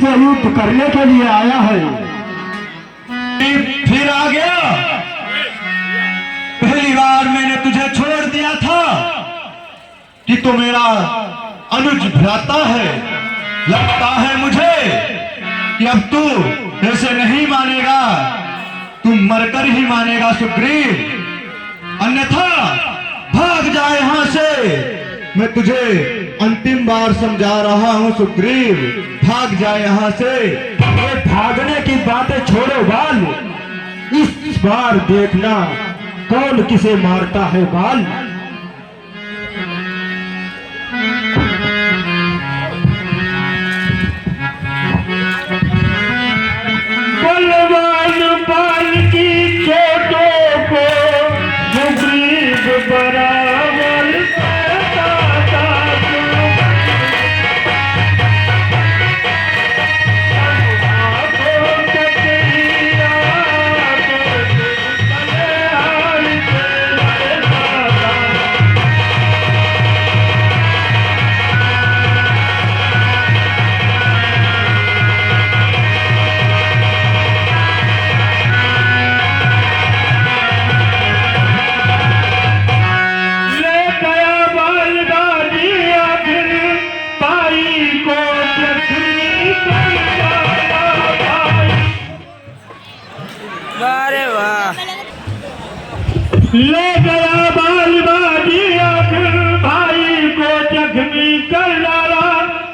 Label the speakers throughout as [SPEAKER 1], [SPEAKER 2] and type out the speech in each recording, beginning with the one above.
[SPEAKER 1] से युद्ध करने के लिए आया है।
[SPEAKER 2] फिर आ गया। पहली बार मैंने तुझे छोड़ दिया था कि तू मेरा अनुज भ्राता है। लगता है मुझे कि अब तू ऐसे नहीं मानेगा, तू मरकर ही मानेगा सुग्रीव, अन्यथा भाग जा यहां से। मैं तुझे अंतिम बार समझा रहा हूं सुग्रीव, भाग जा यहां से।
[SPEAKER 1] ये भागने की बातें छोड़ो बाल, इस बार देखना कौन किसे मारता है बाल। बलवान बाल की चोटों को सुग्रीव बराबर ले गया बाल बाजी आखिर भाई को जख्मी कर डाला।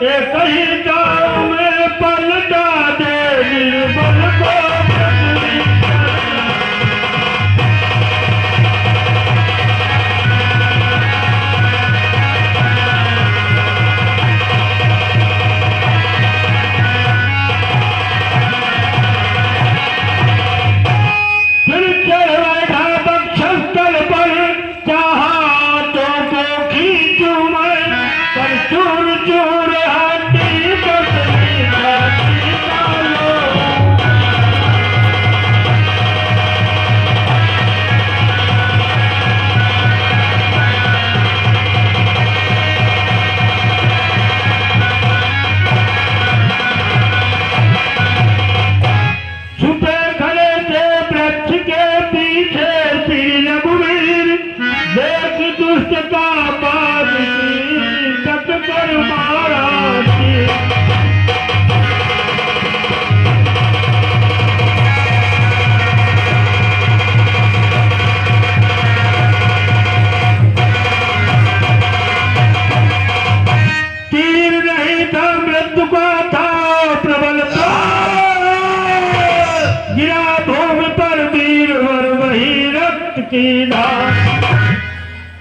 [SPEAKER 1] एक ही गाँव में पलटा दे निर्बल को।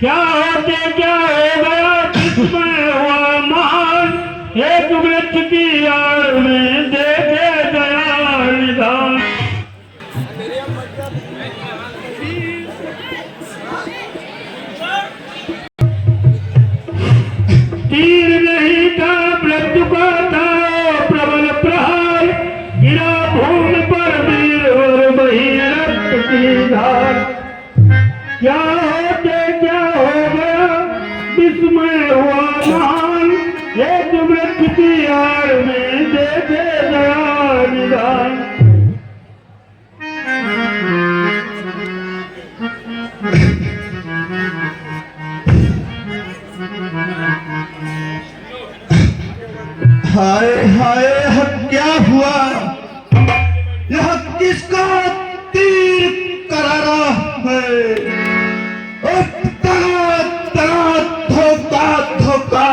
[SPEAKER 1] क्या होते क्या हो गया, किसमें हुआ महान, एक वृक्ष की आड़ में देखे गया निदान। तीर नहीं था मृत्यु का था प्रबल प्रहार, गिरा भूमि पर वीर और बही रक्त की धार। क्या होते क्या हो गया, विस्मय हुआ महान, एक वृक्ष की आड़ में देखे गया निदान।
[SPEAKER 2] हाय हाय, क्या हुआ? यह किसका तीर करारा है? धोखा धोखा,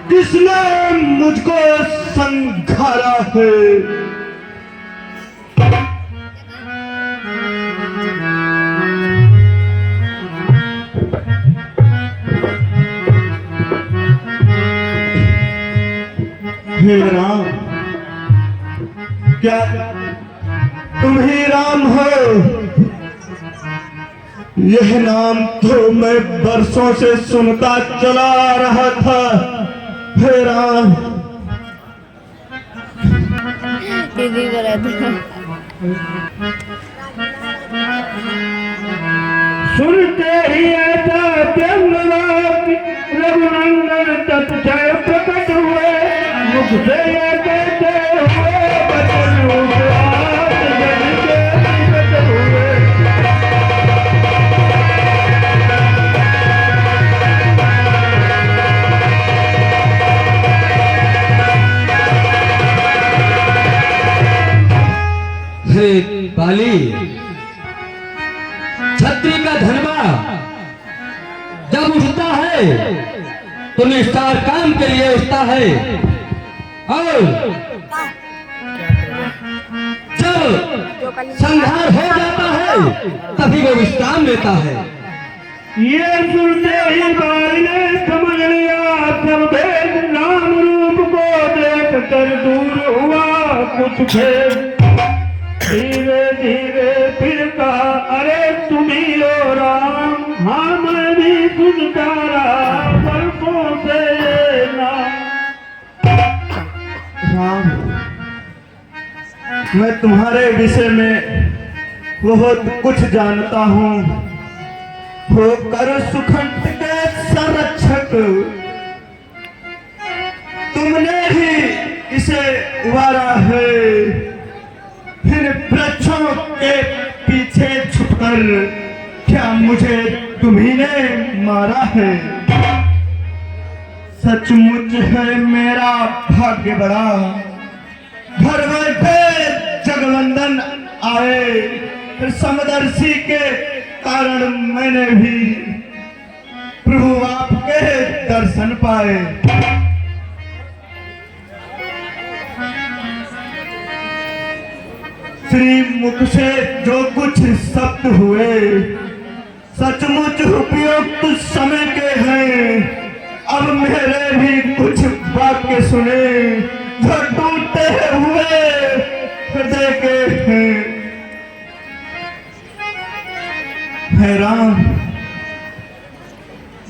[SPEAKER 2] किसने मुझको संघारा है? हे राम, क्या तुम ही राम हो? यह नाम तो मैं बरसों से सुनता चला आ रहा था। हे राम, सुनते ही ऐसा रघुनंदन तत्क्षय प्रकट हुए, मुख से ये कहते
[SPEAKER 3] अरे बाली, छत्री का धनवा जब उठता है तो निष्ठार काम के लिए उठता है, और जब संहार हो जाता है तभी वो विश्राम लेता है।
[SPEAKER 1] ये सुनते ही बाल ने समझ लिया सब भेद, नाम रूप को देख कर दूर हुआ कुछ खेद। धीरे धीरे फिर कहा, अरे तुम ही हो राम, हाँ मैं भी सुनता रहा बरसों से ये नाम।
[SPEAKER 2] राम, मैं तुम्हारे विषय में बहुत कुछ जानता हूँ। होकर सुखंत के संरक्षक तुमने ही इसे उबारा है, फिर वृक्षों के पीछे छुपकर क्या मुझे तुम्ही ने मारा है। सचमुच है मेरा भाग्य बड़ा, घर बैठे जगवंदन आए, फिर समदर्शी के कारण मैंने भी प्रभु आपके दर्शन पाए। श्री मुख से जो कुछ शब्द हुए सचमुच उपयुक्त समय के हैं। अब मेरे भी कुछ वाक्य सुने जो टूटे हुए हृदय के हैं। है राम,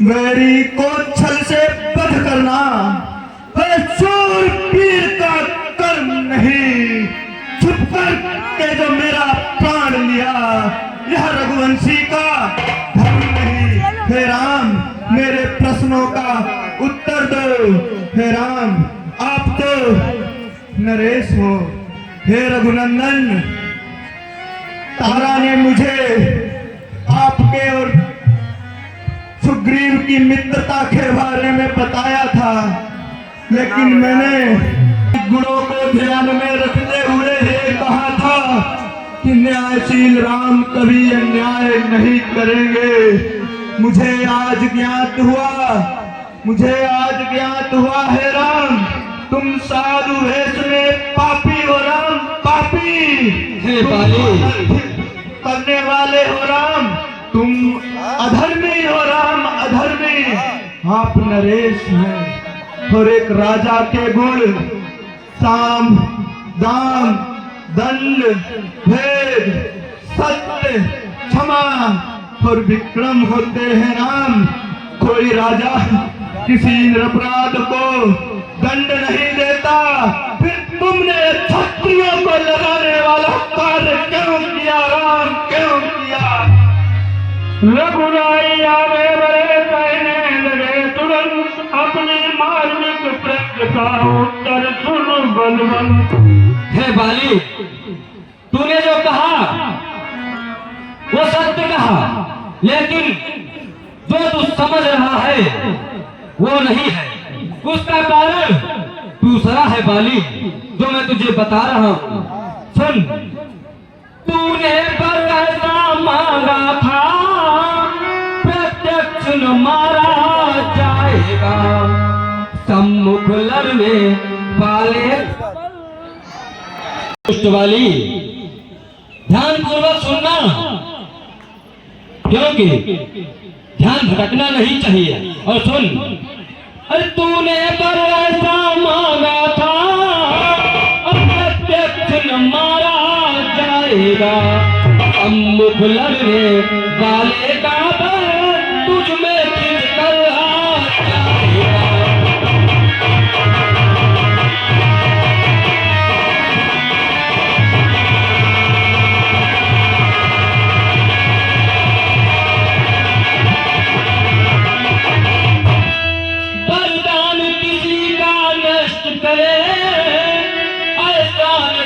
[SPEAKER 2] वैरी को छल से बध करना है शूरवीर का कर्म नहीं। छुप कर के जो मेरा प्राण लिया यह रघुवंशी का धर्म नहीं। हे राम, मेरे प्रश्नों का उत्तर दो। हे राम, आप तो नरेश हो। हे रघुनंदन, तारा ने मुझे आपके और सुग्रीव की मित्रता के बारे में बताया था, लेकिन मैंने गुणों को ध्यान में रखते हुए ये कहा था कि न्यायशील राम कभी अन्याय नहीं करेंगे। मुझे आज ज्ञात हुआ है राम, तुम साधु वेश में पापी हो राम, पापी।
[SPEAKER 3] हे बाली,
[SPEAKER 2] करने वाले हो राम, तुम अधर्मी हो राम, अधर्मी। आप नरेश हैं और एक राजा के गुण साम, दाम, दंड, भेद, सत्य, क्षमा और विक्रम होते हैं राम। कोई राजा किसी निरपराध को दंड नहीं देता, फिर तुमने क्षत्रियों को लगाने वाला कार्य क्यों किया राम, क्यों किया?
[SPEAKER 1] रघुराई आवे बड़े कहने लगे तुरंत, अपने मार्मिक प्रश्न का उत्तर सुन बलवंत।
[SPEAKER 3] हे बाली, तूने जो कहा वो सत्य कहा, लेकिन जो तू समझ रहा है वो नहीं है। उसका कारण दूसरा है बाली, जो मैं तुझे बता रहा हूं। सुन, तूने पर ऐसा मांगा था, प्रत्यक्ष न मारा जाएगा। सम्मुख लड़ने वाले दुष्ट वाली, ध्यान पूर्वक सुनना, क्योंकि ध्यान भटकना नहीं चाहिए। और सुन, अरे तूने पर ऐसा मांगा था, प्रत्यक्ष न मारा जाएगा। सम्मुख लड़ने वाले का बल तुझ में खिंच कर आ जाएगा।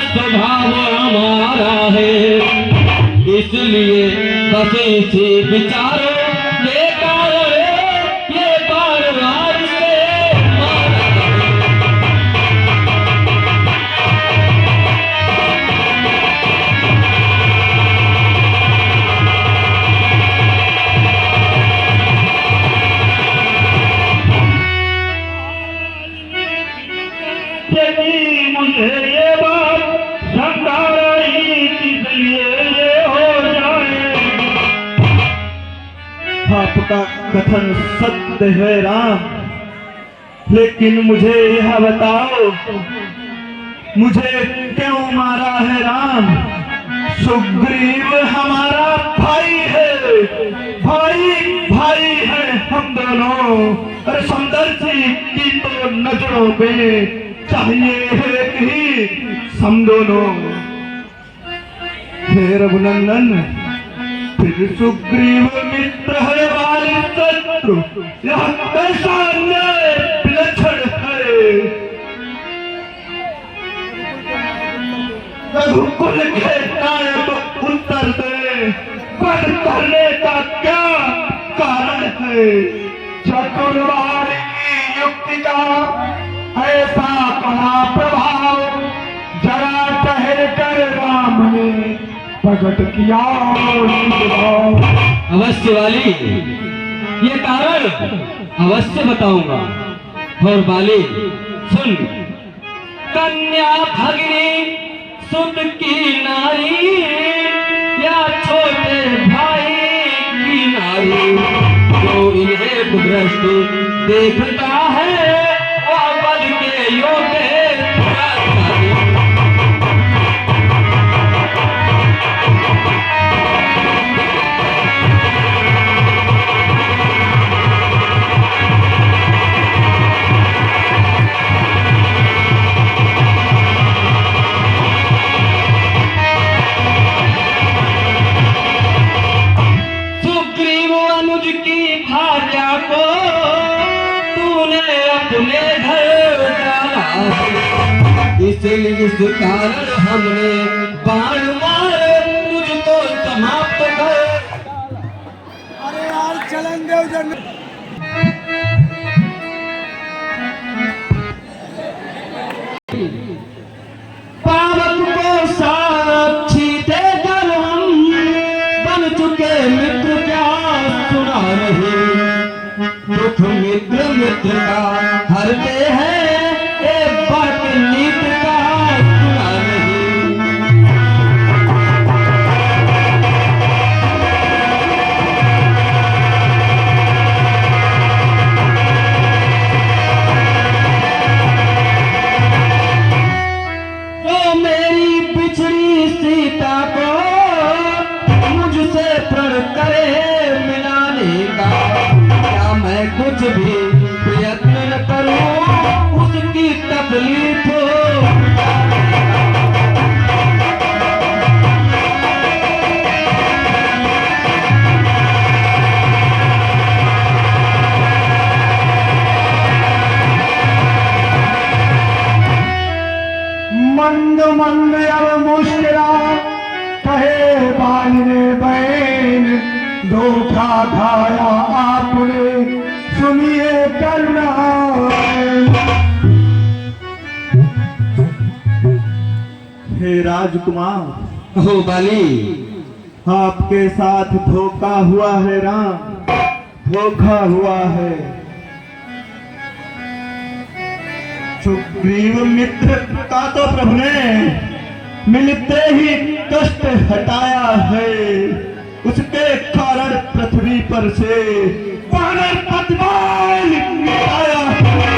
[SPEAKER 3] स्वभाव हमारा है, इसलिए बस इसी विचारो ये कारण ये बार से मारा है।
[SPEAKER 1] भी मुझे ये बात शंका रही किस लिए ये हो जाए।
[SPEAKER 2] आपका कथन सत्य है राम, लेकिन मुझे यह बताओ, मुझे क्यों मारा है राम? सुग्रीव हमारा भाई है, भाई है हम दोनों। अरे समदर्शी की तो नजरों में चाहिए एक ही हम दोनों। हे रघुनंदन, फिर सुग्रीव मित्र है वाली शत्रु, यह कैसा अन्याय विलक्षण है। रघुकुल के नायक उत्तर दे, वध करने का क्या कारण है?
[SPEAKER 1] चतुर्वारी की युक्ति का ऐसा पड़ा प्रभाव जरा ठहर कर राम ने प्रकट किया।
[SPEAKER 3] अवश्य वाली, ये कारण अवश्य बताऊंगा। और वाली सुन, कन्या भगिनी सुत की नारी या छोटे भाई की नारी, जो इन्हें कुदरत देखता है वह बल के योग्य इस कारण हमने बाण मार तुझको समाप्त कर।
[SPEAKER 4] अरे यार चलन देव जन
[SPEAKER 3] पावक को साक्षी देकर हम बन चुके मित्र, क्या सुना नहीं? दुख मित्र मित्र का हरते हैं, एक बात नीत का सुना नहीं। तो मेरी बिछड़ी सीता को मुझसे प्रण करे मिलाने का, क्या मैं कुछ भी प्रयत्न न करूं उसकी तकलीफ हो।
[SPEAKER 1] मंद मंद अब मुश्किला कहे बाल ने बहन, धोखा खाया आपने सुनिए करना।
[SPEAKER 2] हे राजकुमार,
[SPEAKER 3] हो बाली,
[SPEAKER 2] आपके साथ धोखा हुआ है राम, धोखा हुआ है। सुग्रीव मित्र का तो प्रभु ने मिलते ही कष्ट हटाया है, उसके कारण पृथ्वी पर से वानर पतवान मिटाया है।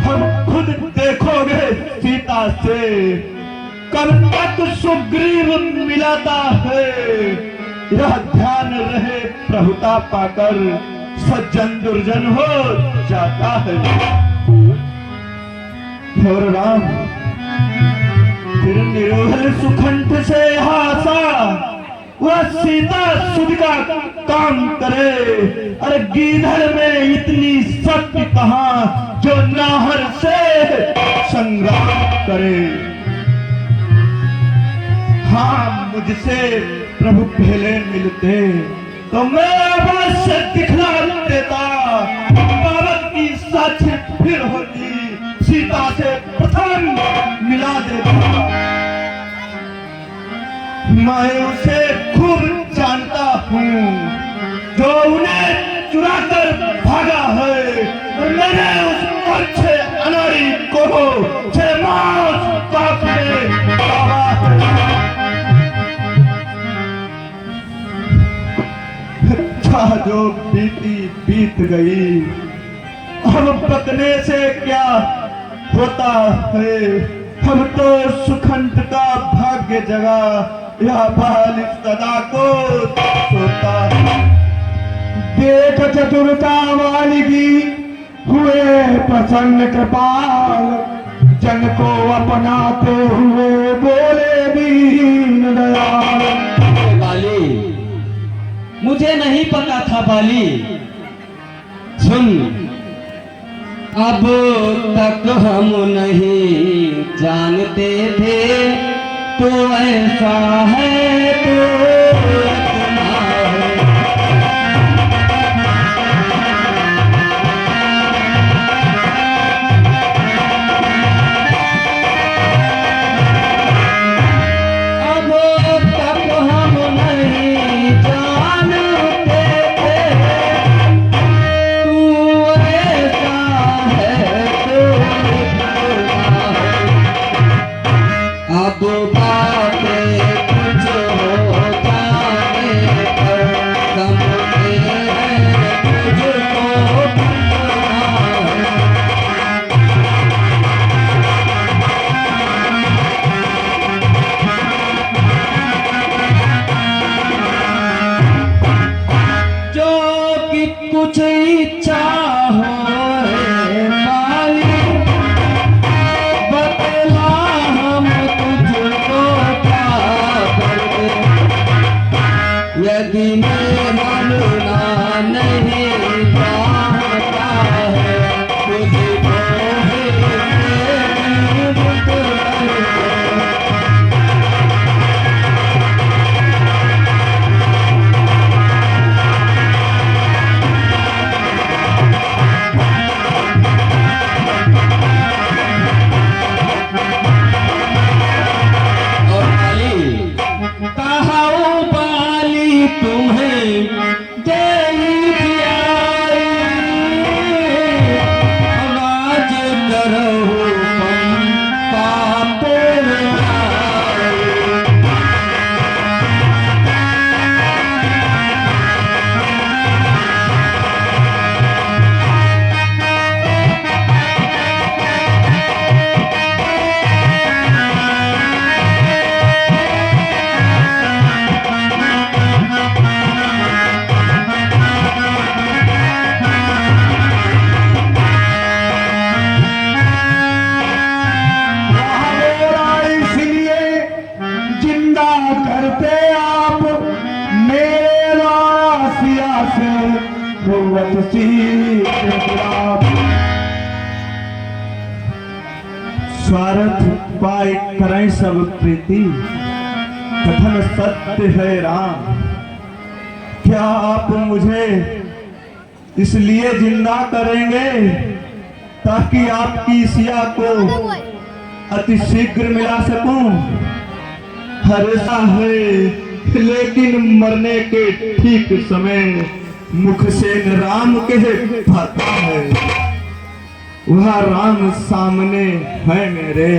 [SPEAKER 2] हम खुद देखोगे सीता से कब तक सुग्रीव मिलाता है, यह ध्यान रहे प्रभुता पाकर सज्जन दुर्जन हो जाता है। और राम फिर निरोहल सुखंठ से हासा, वह सीता सुध का काम करे। अरे गीधर में इतनी शक्ति कहाँ जो नाहर से संग्राम करे। हाँ, मुझसे प्रभु पहले मिलते तो मैं अवश्य दिखला देता, पावक की साक्षी फिर होती, सीता से प्रथम मिला देता। मैं उसे खूब जानता हूँ जो उन्हें चुरा कर भागा है, और मैं हो, छे मौत साथ में दावा है। अच्छा जो बीती बीत गई, अब बकने से क्या होता है। हम तो सुखंत का भाग्य जगा, या बाल सदा को सोता।
[SPEAKER 1] देख चतुरता वाली हुए प्रसन्न कृपाल, जन को अपनाते हुए बोले दीन दयाल।
[SPEAKER 3] बाली, मुझे नहीं पता था बाली। सुन, अब तक हम नहीं जानते थे तो ऐसा है तो इतना है। अब तक हम नहीं जानते थे तू ऐसा है तो इतना है। अब बातें कुछ हो जाने पर समझते हैं तुझको कितना है। जो कि कुछ इच्छा हो रे बाली, बतला हम तुझको क्या करें। यदि मेरा लूना नहीं चाहता है तुझको ही मेरी बुत करे। और बाली, कहाऊ बाली तुम्हें देई प्यारी, आवाज करो हम पापे आई।
[SPEAKER 1] मेरा इसलिए जिंदा करते आप मेरे रासिया से कुव्वत सीख आप।
[SPEAKER 2] स्वार्थ पाए करें सब प्रीति, कथन सत्य है राम। क्या आप मुझे इसलिए जिंदा करेंगे ताकि आपकी सिया को अति शीघ्र मिला सकूं? हर्षा है लेकिन मरने के ठीक समय मुख से न राम कह पाता है। वह राम सामने है मेरे,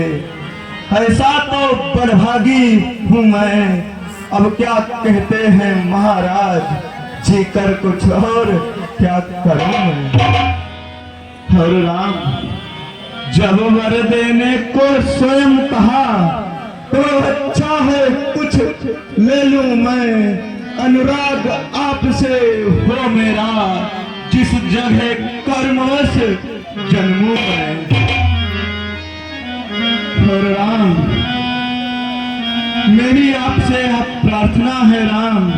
[SPEAKER 2] ऐसा तो बड़भागी हूँ मैं। अब क्या कहते हैं महाराज, जी कर कुछ और क्या करूं मैं। हर राम, जब वर देने को स्वयं कहा तो अच्छा है कुछ ले लूं मैं। अनुराग आपसे हो मेरा, जिस जगह कर्मवश जन्मूं मैं। और राम, मेरी आपसे प्रार्थना है राम,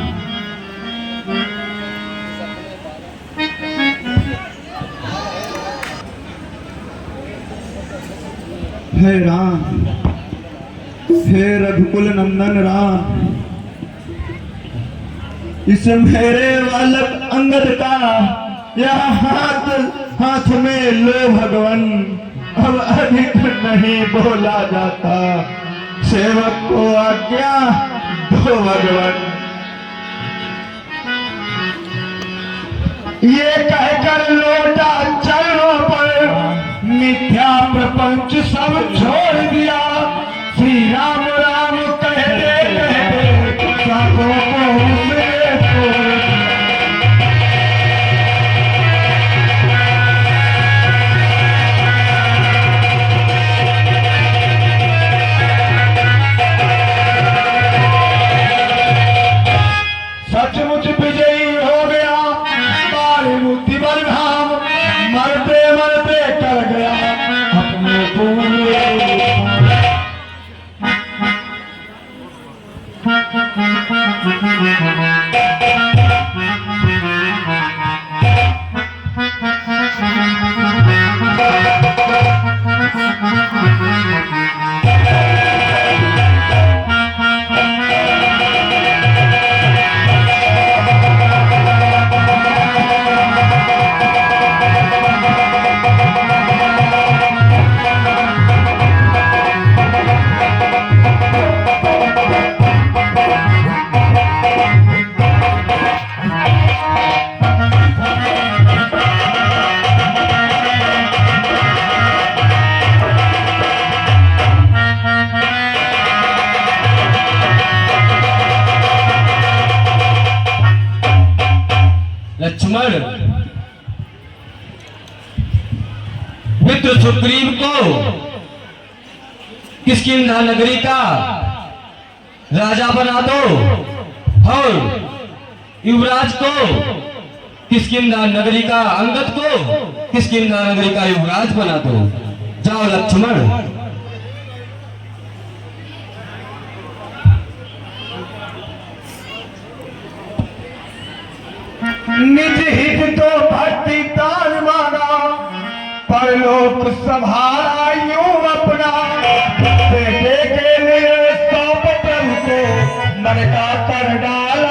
[SPEAKER 2] हे राम, हे रघुकुल नंदन राम, इस मेरे बालक अंगद का यह हाथ में लो भगवन। अब अधिक नहीं बोला जाता, सेवक को आज्ञा दो भगवन। ये कहकर लौटा चरणों पर
[SPEAKER 1] मिथ्या प्रपंच सब छोड़ दिया, श्री राम राम कहते कहते साधों को उसने छोड़ दिया। सचमुच विजयी हो गया बाल मुक्ति बल धाम, मरते मरते कर गया अपने पूरे।
[SPEAKER 3] लक्ष्मण, मित्र सुग्रीव को किष्किंधा नगरी का राजा बना दो और युवराज को किष्किंधा नगरी का, अंगद को किष्किंधा नगरी का युवराज बना दो। जाओ लक्ष्मण।
[SPEAKER 1] निज हित तो भक्ति तार माना, परलोक संभाला यूं अपना, बेटे के लिए सौंप प्रभु को मन का कर डाला।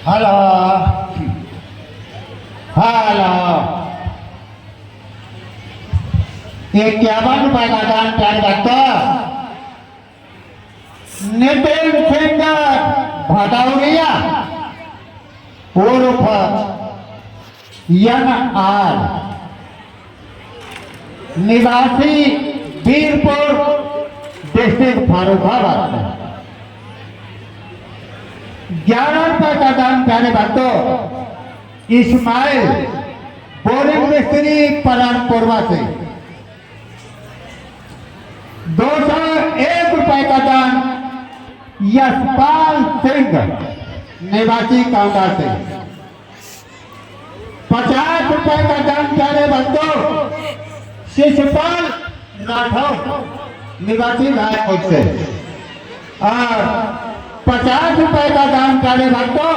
[SPEAKER 1] हेलो हेलो, ये क्या बात पैदा दान प्यार भक्ता नितिन फिंगर भटौरिया उर्फ NR, निवासी वीरपुर डिस्ट्रिक्ट फर्रुखाबाद। 11 रुपए का दान प्यारे भक्तों इस्माइल बोरिंग मिस्त्री परानपुरवा से। 201 रुपए का दान यशपाल सिंह निवासी कांडा से। 50 रुपए का दान प्यारे भक्तों शिशुपाल राठौर निवासी रायपुर से। और 50 रुपए का दान प्यारे भक्तों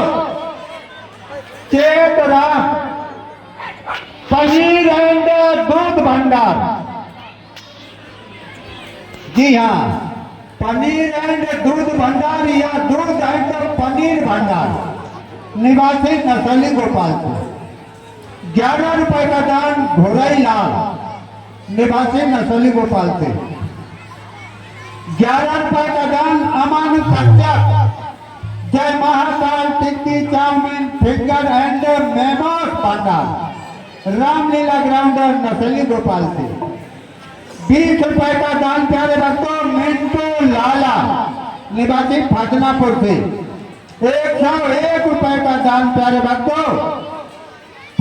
[SPEAKER 1] चेतराम पनीर एंड दूध भंडार। जी हाँ, पनीर एंड दूध भंडार या दूध एंड पनीर भंडार निवासी नसली गोपालपुर। 11 रुपए का दान घोराई लाल निवासी नसली गोपाल से। 11 रुपए का दान अमान कश्यप जय महाकाल टिक्की चाउमीन फिंगर एंड मेमोस भंडार रामलीला ग्राउंड नसली गोपाल से। 20 रुपए का दान प्यारे भक्तों मिंटू लाला निवासी फतनापुर से। 101 रुपए का दान प्यारे भक्तों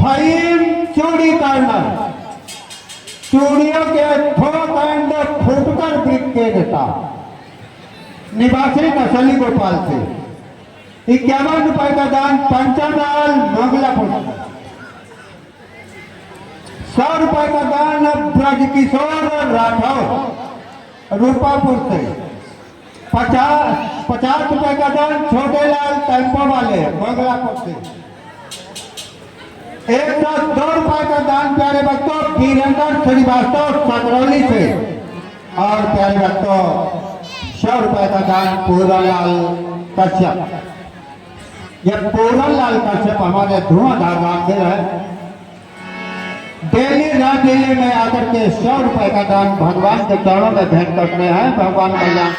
[SPEAKER 1] फहीम चूड़ी कार्नर चूड़ियों के थोक एंड फुटकर ब्रिगेड का निवासी नसली गोपाल से। 51 रुपए का दान पंचनाल मंगलापुर। 100 रुपए का दान ब्रजकिशोर राठौर रूपापुर से। 50 रुपए का दान छोटेलाल टेम्पो वाले मंगलापुर से। 102 रुपए का दान प्यारे भक्तों वीरेंद्र श्रीवास्तव सकरौली से। और प्यारे भक्तों 100 रुपए का दान पूरालाल कश्यप
[SPEAKER 5] ये पूरन लाल कश्यप हमारे धुआंधार रामदिल है। डेली रामदिल्ली में आकर के 100 रुपए का दान भगवान के चरणों में भेंट करते हैं। भगवान कल्याण।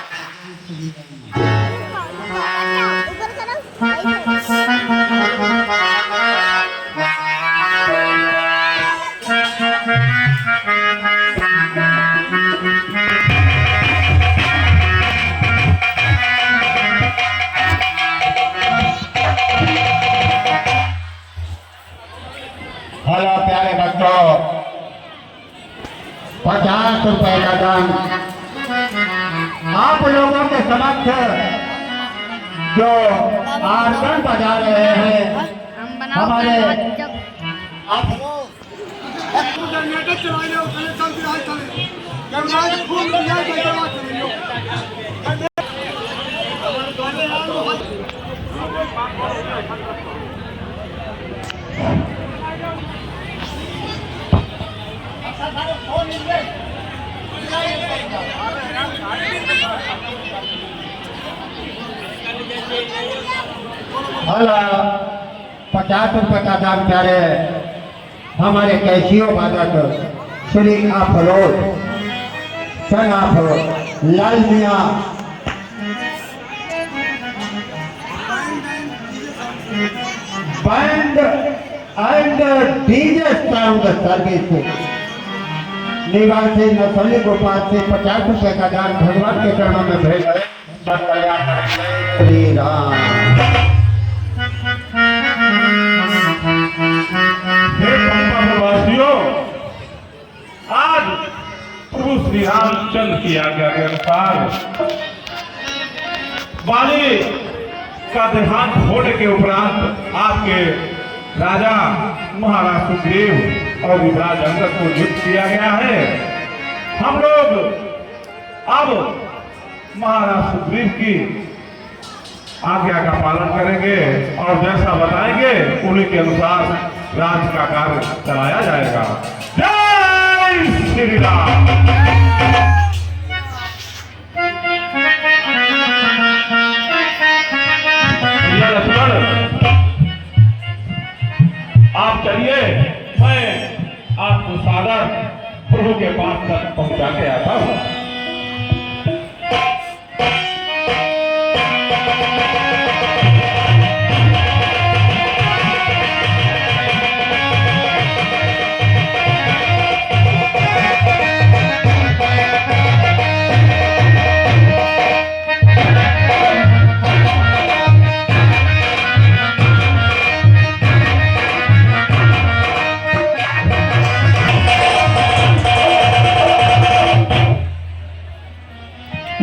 [SPEAKER 5] हेलो प्यारे बच्चों, 50 रुपए का दान आप लोगों के समक्ष जो आरकन बजा रहे हैं हमारे हेलो 50 रुपए का दान प्यारे हमारे कैसियो बादक श्री अफरोज सन अफरोज लाल मियाँ band and DJ sound service निवासी नसली गोपाल से 50 रुपए का दान भगवान के चरणों में भेज श्री राम।
[SPEAKER 1] वासियों, आज प्रभु श्री रामचंद्र की आज्ञा के अनुसार बाली का देहांत होने के उपरांत आपके राजा महाराज सुग्रीव और युवराज अंगद को नियुक्त किया गया है। हम लोग अब महाराज सुग्रीव की आज्ञा का पालन करेंगे और जैसा बताएंगे उन्हीं के अनुसार राज्य का कार्य चलाया जाएगा। जय श्री राम। लक्ष्मण, आप चलिए, मैं आपको सादर प्रभु के पास तक पहुंचा के आता हूं।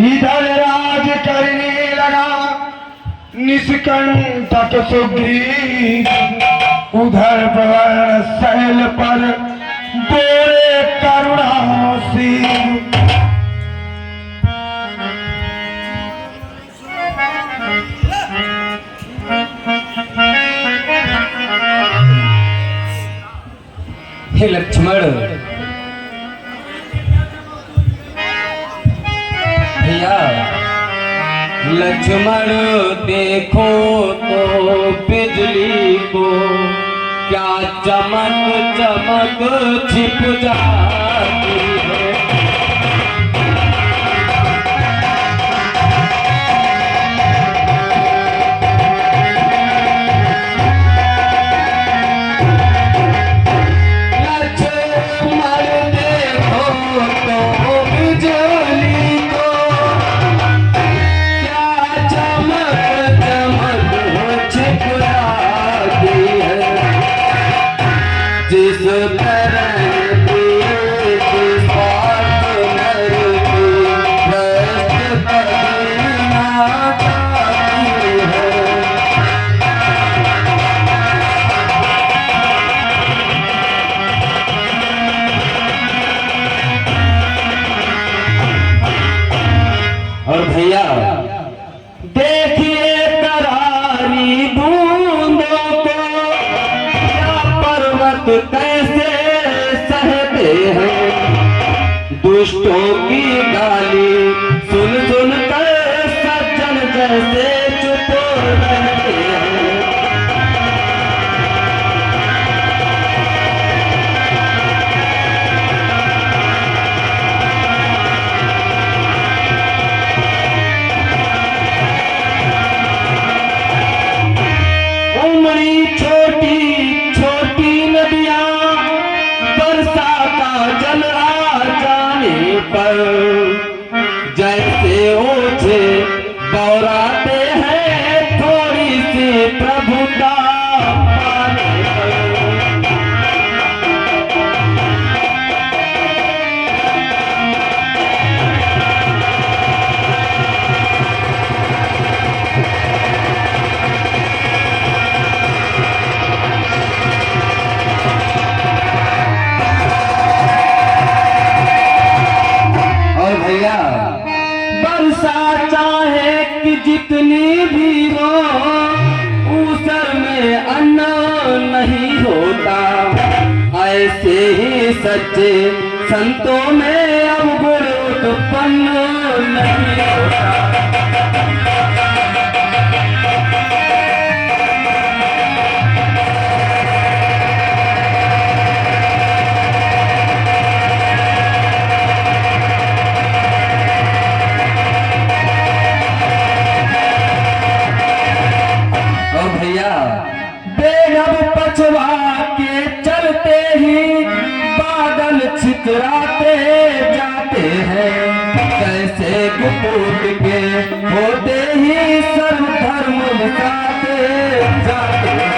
[SPEAKER 5] इधर राज करने लगा निष्कंटक सुग्रीव, उधर प्रवर शैल पर बोले करुणासी।
[SPEAKER 3] हे लक्ष्मण, भैया लक्ष्मण देखो तो बिजली को क्या चमक चमक छिप जाती है। जिस तरह और भैया देखिए करारी बूंदों को क्या पर्वत कैसे सहते हैं। दुष्टों की गाली सुन सुन कर सज्जन जैसे चुप रहते हैं।
[SPEAKER 1] उमड़ी छोटी छोटी नदियां वर्षा का जल आ जाने पर जैसे ओछे बौराते हैं थोड़ी सी प्रभुता पाने पर।
[SPEAKER 3] और भैया
[SPEAKER 1] वर्षा चाहे कि जितनी भी हो ऊसर में अन्न नहीं होता, ऐसे ही सच्चे संतों में अवगुण उत्पन्न नहीं होता। बेनब पछवा के चलते ही बादल छितराते जाते हैं, जैसे गुपूत के होते ही सर्व धर्म मिटाते जाते हैं।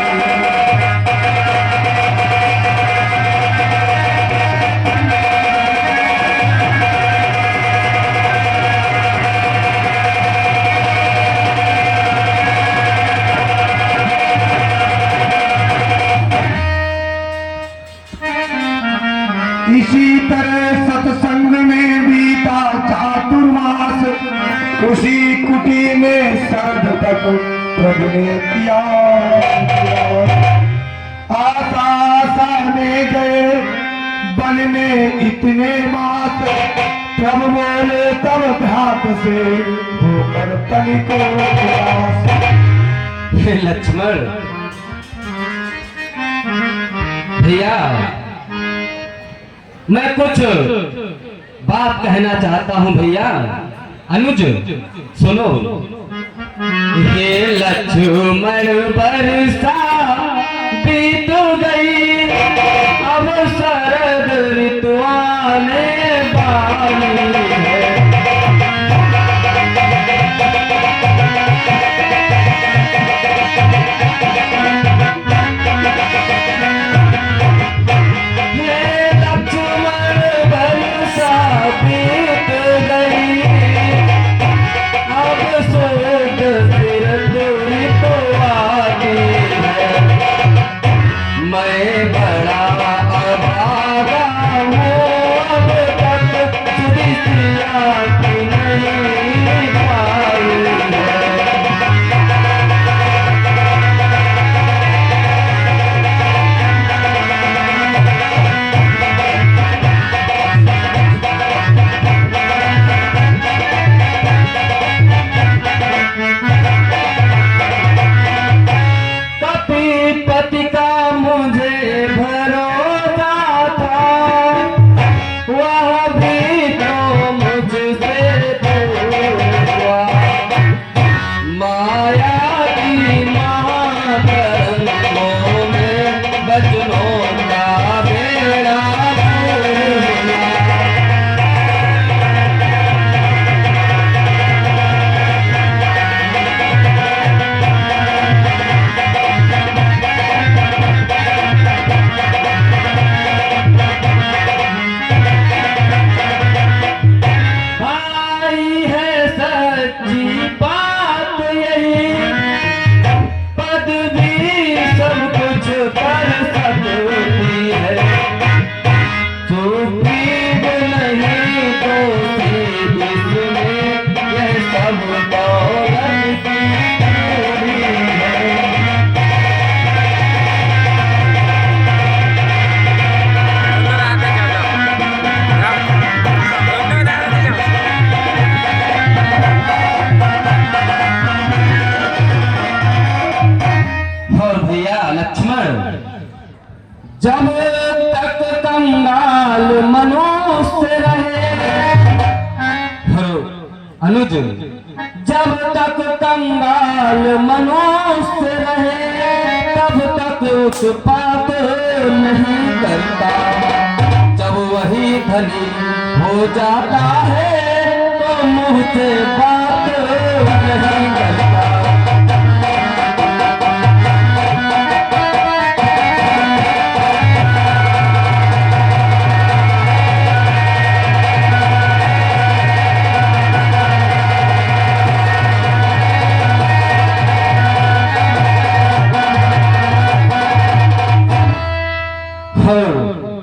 [SPEAKER 5] इसी तरह सत्संग में बीता चातुर्मास, उसी कुटी में शरद तक प्रभु ने किया। आशा आशा में गए वन में इतने मास, प्रभु बोले तब घाट से होकर तनिको उदास।
[SPEAKER 3] हे लक्ष्मण भैया, मैं कुछ बात कहना चाहता हूं भैया। अनुज सुनो। ये लक्ष्मण वर्षा बीत गई, अब शरद ऋतु आने वाली है।
[SPEAKER 1] मैं बड़ा अभागा हूँ, अब तक सुधिया की नहीं पाई है। पति का मुझे भरोसा था, वह भी तो मुझसे दूर हुआ। माया की महातरंगों में बचनों का बेड़ा हुआ। सच्ची बात यही, पद भी सब कुछ कर सकती है। सुखीब नहीं तो इसमें यह सब दौलत की चोरी है।
[SPEAKER 3] और भैया लक्ष्मण,
[SPEAKER 1] जब तक कंगाल मनुष्य रहे,
[SPEAKER 3] अनुज
[SPEAKER 1] जब तक कंगाल मनुष्य रहे,
[SPEAKER 3] उत्पात नहीं करता। जब वही धनी हो जाता है तो मुंह से बात नहीं करता।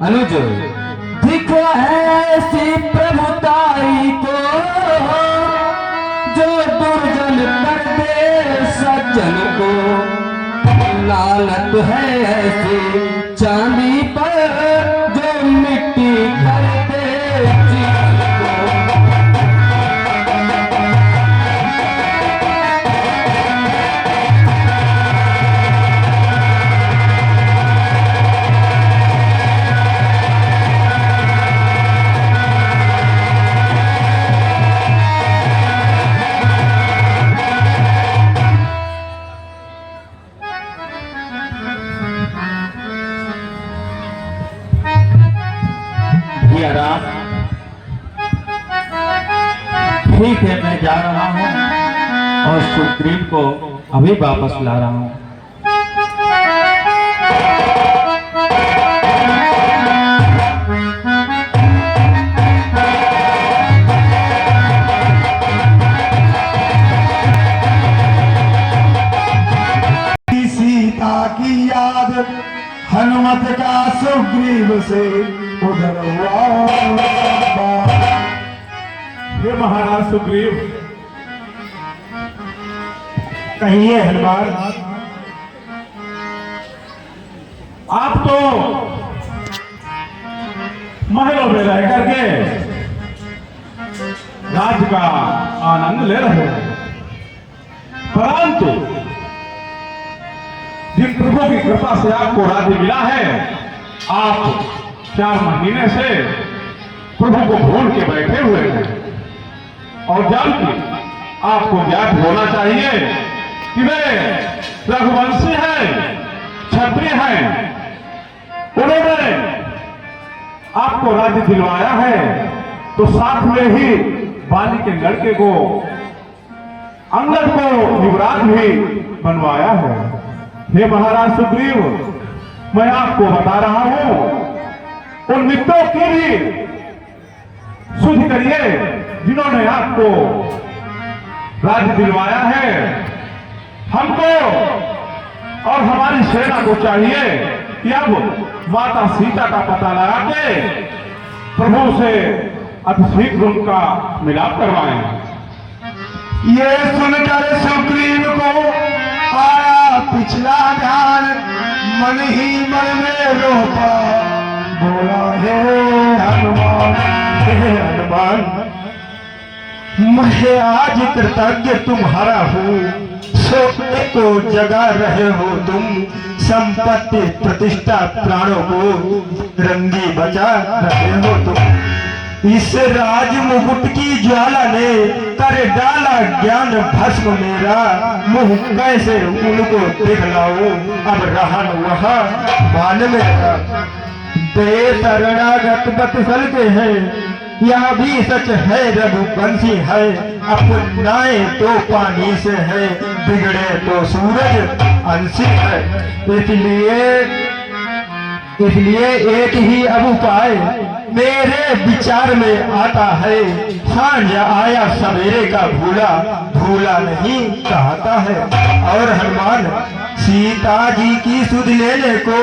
[SPEAKER 3] अनुज दिखला है ऐसी प्रभुताई को जो दुर्जन कर दे सज्जन को। लालत है ऐसी चांदी पर जो मिट्टी कर दे जीवन को।
[SPEAKER 1] ठीक है, मैं जा रहा हूँ और सुग्रीव को अभी वापस ला रहा हूँ।
[SPEAKER 5] सीता की याद हनुमत का सुग्रीव से उधर हुआ।
[SPEAKER 1] हे महाराज सुग्रीव, कहिए हनुमान, आप तो महलों में रह करके राज्य का आनंद ले रहे हैं, परंतु जिन प्रभु की कृपा से आपको राज्य मिला है, आप 4 महीने से प्रभु को भूल के बैठे हुए हैं। और जबकि आपको ज्ञात होना चाहिए कि वे रघुवंशी हैं, क्षत्रिय हैं, उन्होंने आपको राज्य दिलवाया है तो साथ में ही बाली के लड़के को, अंगद को युवराज भी बनवाया है। हे महाराज सुग्रीव, मैं आपको बता रहा हूं, उन मित्रों की भी सुध करिए जिन्होंने आपको राज्य दिलवाया है। हमको और हमारी सेना को चाहिए कि अब माता सीता का पता लगा के प्रभु से अतिशीघ्र उनका मिलाप करवाएं।
[SPEAKER 5] ये सुनकर सुग्रीव को आया पिछला ध्यान, मन ही मन में रो पड़ा, बोला हे हनुमान, हे हनुमान, मैं आज कृतज्ञ तुम्हारा हूँ, सोते को जगा रहे हो तुम, संपत्ति प्रतिष्ठा प्राणों को रंगी बचा रहे हो तुम। इस राज मुकुट की ज्वाला ने कर डाला ज्ञान भस्म मेरा, मुंह कैसे उनको दिखलाऊं, अब रहन वहां मान मेरा। बेशरणागत बत्सल के हैं, यह भी सच है रघुवंशी है, अपनाए तो पानी से है, बिगड़े तो सूरज अंशी है। इसलिए एक ही अब उपाय मेरे विचार में आता है, सांझ आया सवेरे का भूला, भूला नहीं कहता है। और हनुमान, सीता जी की सुध लेने को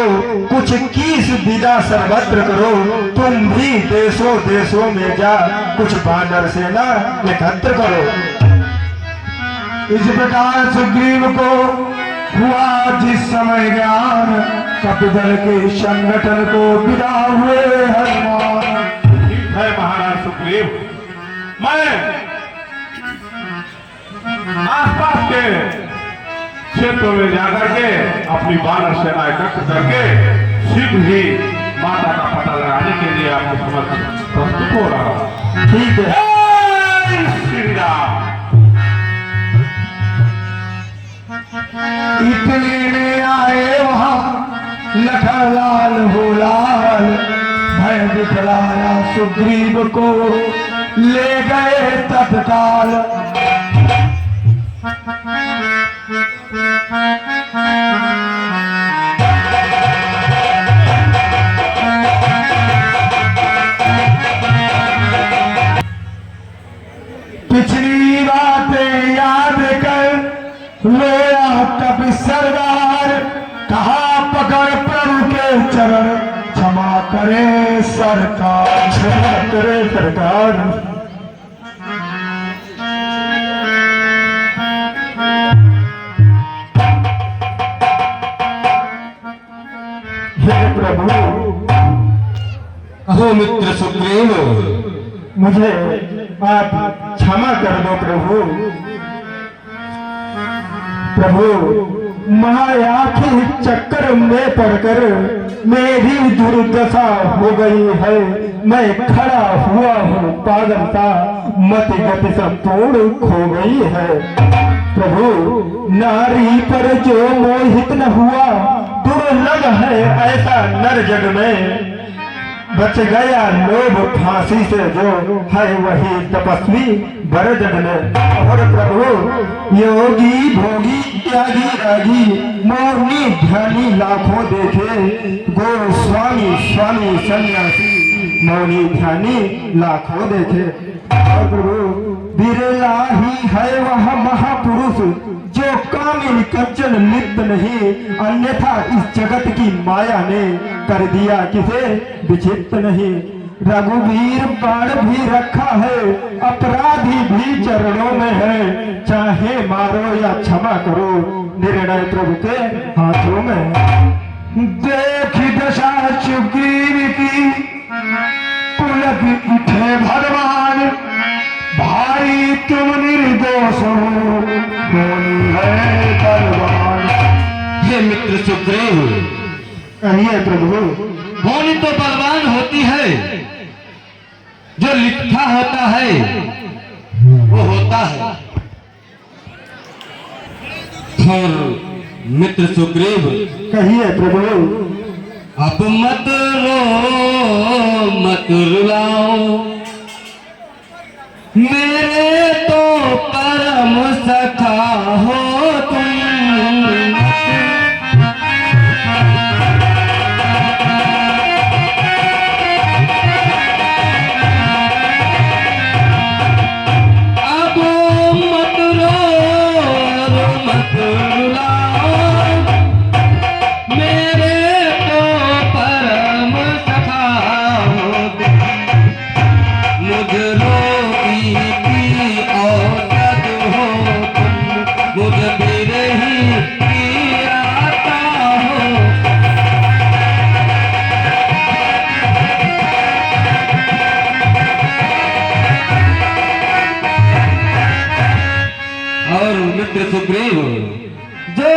[SPEAKER 5] कुछ कीस विदा सर्वत्र करो, तुम भी देशों देशों में जा कुछ वानर सेना एकत्र करो। इस प्रकार सुग्रीव को हुआ जिस समय ज्ञान, कपिदल के संगठन को विदा हुए हनुमान।
[SPEAKER 1] ठीक है महाराज सुग्रीव, मैं आसपास के क्षेत्रों में जाकर के अपनी वानर सेना एकत्र करके शीघ्र ही माता का पता लगाने के लिए आपके समक्ष प्रस्तुत हो रहा हूं।
[SPEAKER 5] ठीक है।
[SPEAKER 1] श्री राम।
[SPEAKER 5] इतने में आए वहां लखनलाल हो लाल भय दिखलाया सुग्रीव को ले गए तत्काल। पिछली बातें याद कर लोया कपि सरदार, कहा पकड़ प्रभु के चरण क्षमा करे सरकार, क्षमा करे सरकार। हे प्रभु,
[SPEAKER 2] कहो मित्र सुग्रीव,
[SPEAKER 5] मुझे आप क्षमा कर दो प्रभु। प्रभु, माया के चक्कर में पड़कर मेरी दुर्दशा हो गई है। मैं खड़ा हुआ हूँ पागलता, मति गति संपूर्ण खो गई है। प्रभु, नारी पर जो मोहित न हुआ, दुर्लभ है ऐसा नर जग में। बच गया लोभ फांसी से जो है वही तपस्वी बर जग में। और प्रभु, योगी भोगी त्यागी रागी मौनी ध्यानी लाखों देखे, गोस्वामी स्वामी सन्यासी मौनी ध्यानी लाखों देखे। और प्रभु, बिरला ही है वह महापुरुष जो कामिनी कंचन लिप्त नहीं, अन्यथा इस जगत की माया ने कर दिया किसे विचित्र नहीं। रघुवीर बाण भी रखा है, अपराधी भी चरणों में है। चाहे मारो या क्षमा करो, निर्णय प्रभु के हाथों में। देख दशा सुग्रीव की पुलक उठे भगवान, भाई तुम निर्दोष हो, होनी है बलवान।
[SPEAKER 2] हे मित्र सुग्रीव,
[SPEAKER 5] कहिए प्रभु।
[SPEAKER 2] होनी तो बलवान होती है, जो लिखा होता है वो होता है। और मित्र सुग्रीव,
[SPEAKER 5] कहिए प्रभु।
[SPEAKER 2] अब मत रो मत रुलाओ, मेरे तो परम सखा हो तुम। अब मत रो मत रुलाओ, मेरे तो परम सखा हो तुम। मुझ रोगी की औसत हो तुम, मुझ बिरही की आता हो। और मित्र सुग्रीव, जो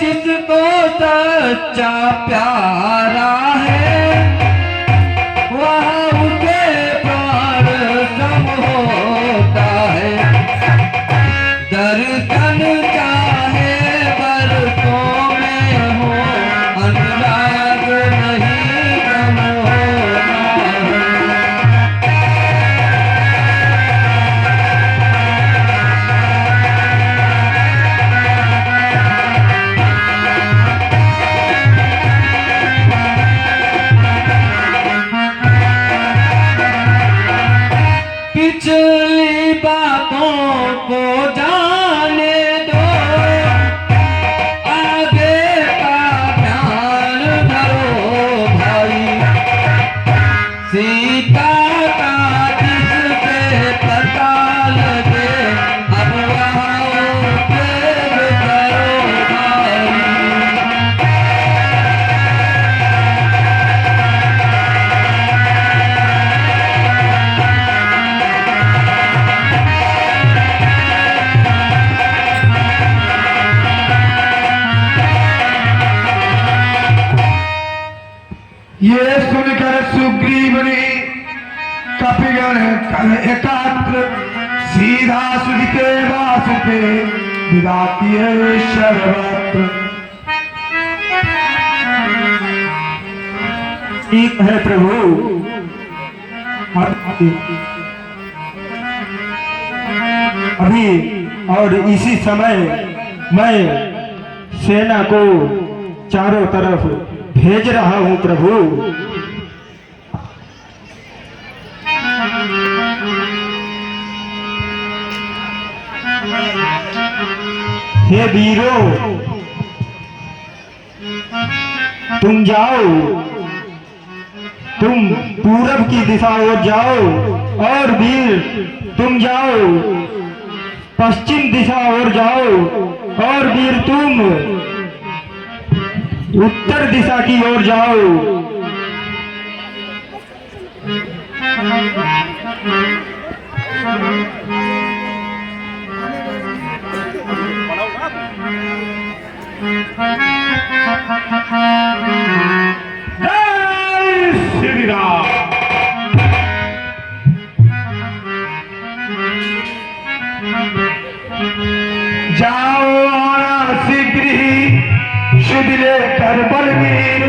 [SPEAKER 2] जिसको सच्चा प्यारा है, वह उसे प्राण सम होता है। दर्शन चाहे बरसों में हो, अनुराग नहीं कम होता है। पिछली बातों को जाने दो, आगे का ध्यान धरो भाई। सीता का जिससे पता लगे, अब वहाँ प्रेम करो भाई।
[SPEAKER 5] ये सुनकर सुग्रीव ने कपिगण कल एकात्र, सीधा सुनते वास पे विदा किए सर्वत्र।
[SPEAKER 1] ठीक है प्रभु। अभी और इसी समय मैं सेना को चारों तरफ भेज रहा हूं प्रभु। हे वीरों, तुम जाओ, तुम पूरब की दिशा ओर जाओ, और वीर तुम जाओ पश्चिम दिशा ओर जाओ, और वीर तुम उत्तर दिशा की ओर जाओ।
[SPEAKER 5] जय श्री राम। जाओ आना शीघ्र ही, शुद्ध लेकर बलवीर,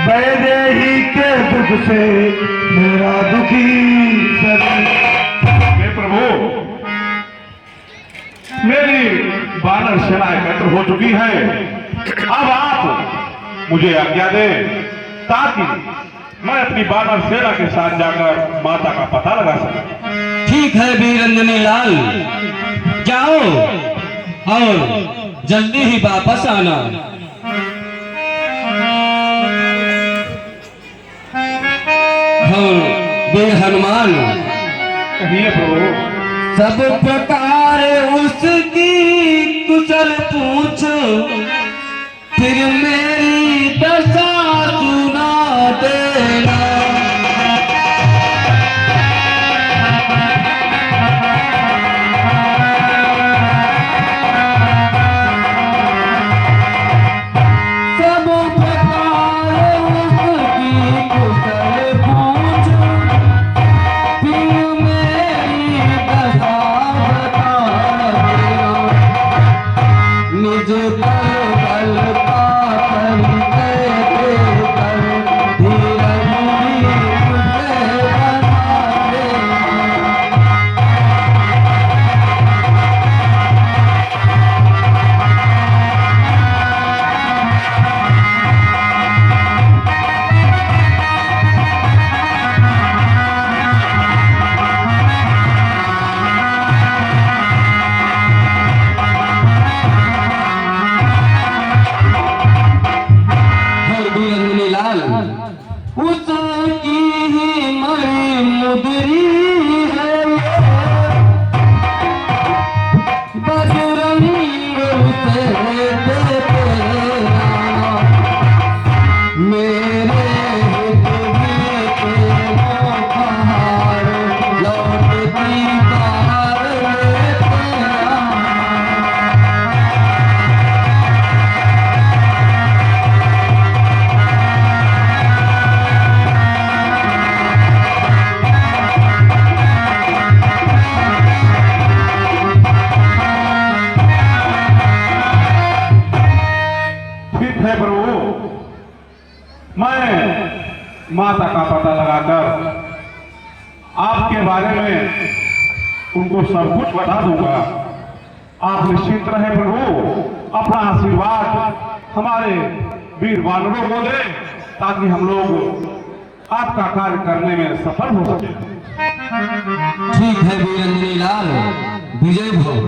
[SPEAKER 5] वैदेही के दुख से मेरा दुखी शरीर। हे प्रभु, मेरी वानर सेना एकत्र हो चुकी है। अब आप मुझे आज्ञा दें ताकि मैं अपनी वानर सेना के साथ जाकर माता का पता लगा सकूं।
[SPEAKER 3] ठीक है वीरंजनी लाल, जाओ और जल्दी ही वापस आना। और वीर हनुमान,
[SPEAKER 5] कहिए प्रभु।
[SPEAKER 3] सब प्रकार उसकी कुशल पूछो, फिर मेरी दशा सुना देना। सब प्रकार उसकी कुशल पूछो, फिर मेरी दशा बता देना। निज बल पाकर कहते कर, धीरज मुझे बता देना। वीरंजनी लाल, उसकी ही मणि मुद्री है, बजरंग उसे देते राना। मेरे हित के पहाड़ लौटती कार लेते राना।
[SPEAKER 5] ठीक है प्रभु, मैं माता का पता लगाकर आपके बारे में उनको सब कुछ बता दूंगा। आप निश्चिंत रहे प्रभु, अपना आशीर्वाद हमारे वीर वानरों को दें ताकि हम लोग आपका कार्य करने में सफल हो सके।
[SPEAKER 3] ठीक है वीरंजनी लाल, विजय भव।